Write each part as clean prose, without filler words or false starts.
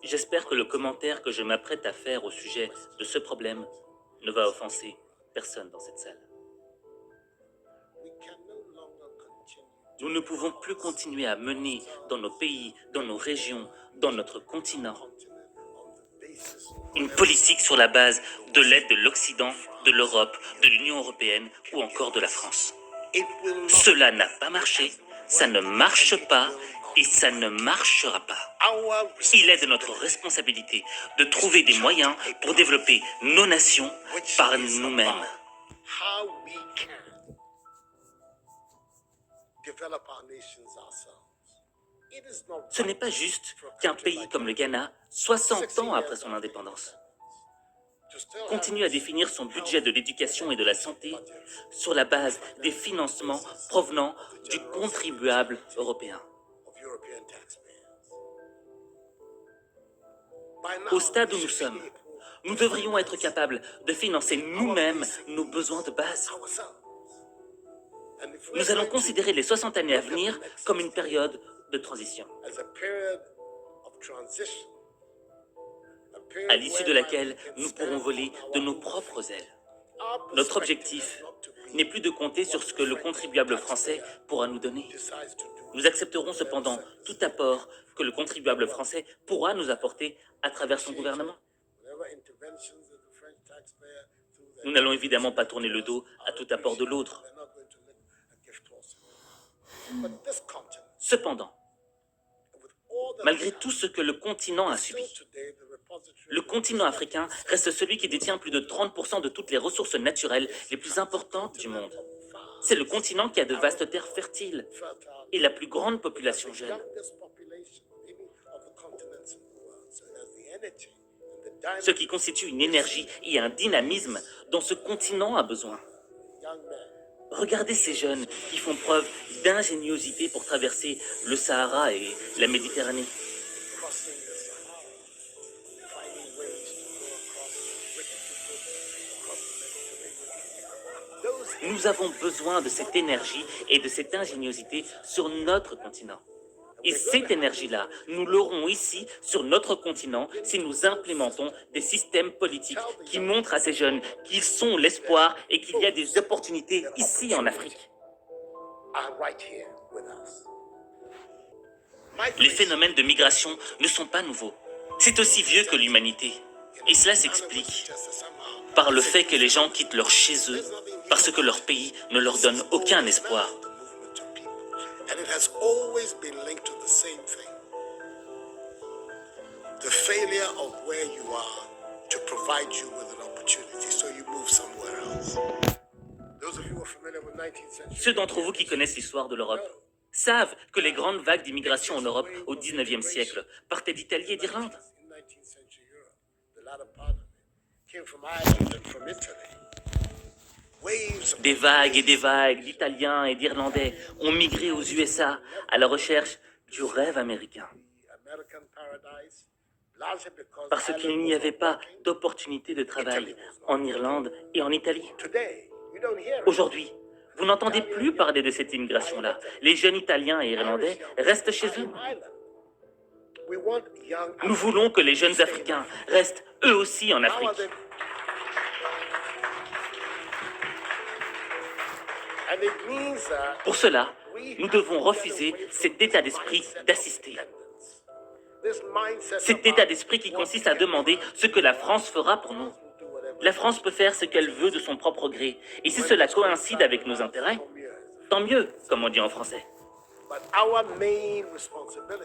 J'espère que le commentaire que je m'apprête à faire au sujet de ce problème ne va offenser personne dans cette salle. Nous ne pouvons plus continuer à mener dans nos pays, dans nos régions, dans notre continent, une politique sur la base de l'aide de l'Occident, de l'Europe, de l'Union européenne ou encore de la France. Cela n'a pas marché, ça ne marche pas et ça ne marchera pas. Il est de notre responsabilité de trouver des moyens pour développer nos nations par nous-mêmes. Ce n'est pas juste qu'un pays comme le Ghana, 60 ans après son indépendance, continue à définir son budget de l'éducation et de la santé sur la base des financements provenant du contribuable européen. Au stade où nous sommes, nous devrions être capables de financer nous-mêmes nos besoins de base. Nous allons considérer les 60 années à venir comme une période de transition, à l'issue de laquelle nous pourrons voler de nos propres ailes. Notre objectif n'est plus de compter sur ce que le contribuable français pourra nous donner. Nous accepterons cependant tout apport que le contribuable français pourra nous apporter à travers son gouvernement. Nous n'allons évidemment pas tourner le dos à tout apport de l'autre. Cependant, malgré tout ce que le continent a subi, le continent africain reste celui qui détient plus de 30% de toutes les ressources naturelles les plus importantes du monde. C'est le continent qui a de vastes terres fertiles et la plus grande population jeune. Ce qui constitue une énergie et un dynamisme dont ce continent a besoin. Regardez ces jeunes qui font preuve d'ingéniosité pour traverser le Sahara et la Méditerranée. Nous avons besoin de cette énergie et de cette ingéniosité sur notre continent. Et cette énergie-là, nous l'aurons ici, sur notre continent, si nous implémentons des systèmes politiques qui montrent à ces jeunes qu'ils sont l'espoir et qu'il y a des opportunités ici en Afrique. Les phénomènes de migration ne sont pas nouveaux. C'est aussi vieux que l'humanité. Et cela s'explique par le fait que les gens quittent leur chez eux parce que leur pays ne leur donne aucun espoir. And it has always been linked to the same thing. The failure of where you are to provide you with an opportunity, so you move somewhere else. Those of you who are familiar with 19th century. Ceux d'entre vous qui connaissent l'histoire de l'Europe savent que les grandes vagues d'immigration en Europe au XIXe siècle partaient d'Italie et d'Irlande. In 19th century Europe, the latter part of it came from Ireland and from Italy. Des vagues d'Italiens et d'Irlandais ont migré aux USA à la recherche du rêve américain. Parce qu'il n'y avait pas d'opportunité de travail en Irlande et en Italie. Aujourd'hui, vous n'entendez plus parler de cette immigration-là. Les jeunes Italiens et Irlandais restent chez eux. Nous voulons que les jeunes Africains restent eux aussi en Afrique. Pour cela, nous devons refuser cet état d'esprit d'assister. Cet état d'esprit qui consiste à demander ce que la France fera pour nous. La France peut faire ce qu'elle veut de son propre gré. Et si cela coïncide avec nos intérêts, tant mieux, comme on dit en français.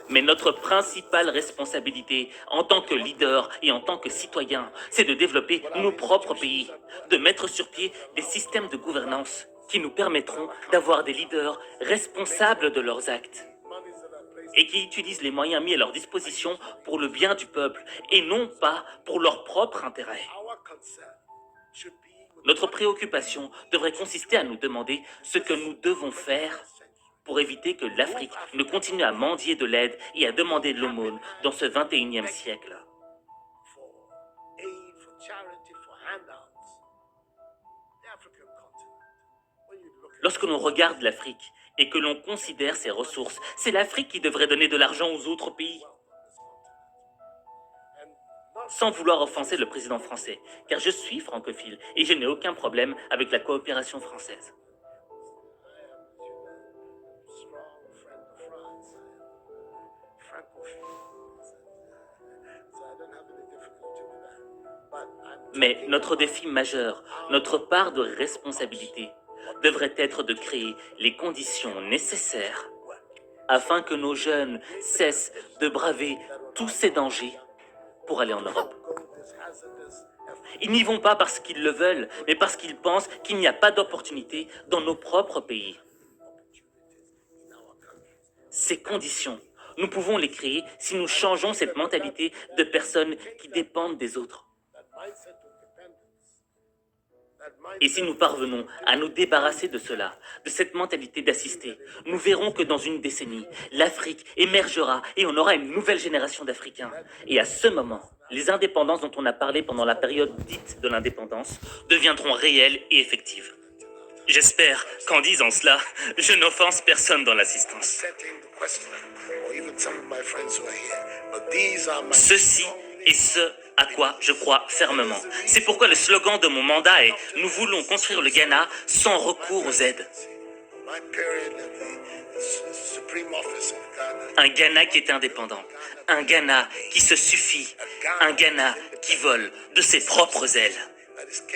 Mais notre principale responsabilité en tant que leader et en tant que citoyen, c'est de développer nos propres pays, de mettre sur pied des systèmes de gouvernance qui nous permettront d'avoir des leaders responsables de leurs actes et qui utilisent les moyens mis à leur disposition pour le bien du peuple et non pas pour leur propre intérêt. Notre préoccupation devrait consister à nous demander ce que nous devons faire pour éviter que l'Afrique ne continue à mendier de l'aide et à demander de l'aumône dans ce 21e siècle. Lorsque l'on regarde l'Afrique et que l'on considère ses ressources, c'est l'Afrique qui devrait donner de l'argent aux autres pays. sans vouloir offenser le président français, car je suis francophile et je n'ai aucun problème avec la coopération française. Mais notre défi majeur, notre part de responsabilité, devrait être de créer les conditions nécessaires afin que nos jeunes cessent de braver tous ces dangers pour aller en Europe. Ils n'y vont pas parce qu'ils le veulent, mais parce qu'ils pensent qu'il n'y a pas d'opportunité dans nos propres pays. Ces conditions, nous pouvons les créer si nous changeons cette mentalité de personnes qui dépendent des autres. Et si nous parvenons à nous débarrasser de cela, de cette mentalité d'assister, nous verrons que dans une décennie, l'Afrique émergera et on aura une nouvelle génération d'Africains. Et à ce moment, les indépendances dont on a parlé pendant la période dite de l'indépendance deviendront réelles et effectives. J'espère qu'en disant cela, je n'offense personne dans l'assistance. Ceci est ce à quoi je crois fermement. C'est pourquoi le slogan de mon mandat est « Nous voulons construire le Ghana sans recours aux aides ». Un Ghana qui est indépendant, un Ghana qui se suffit, un Ghana qui vole de ses propres ailes.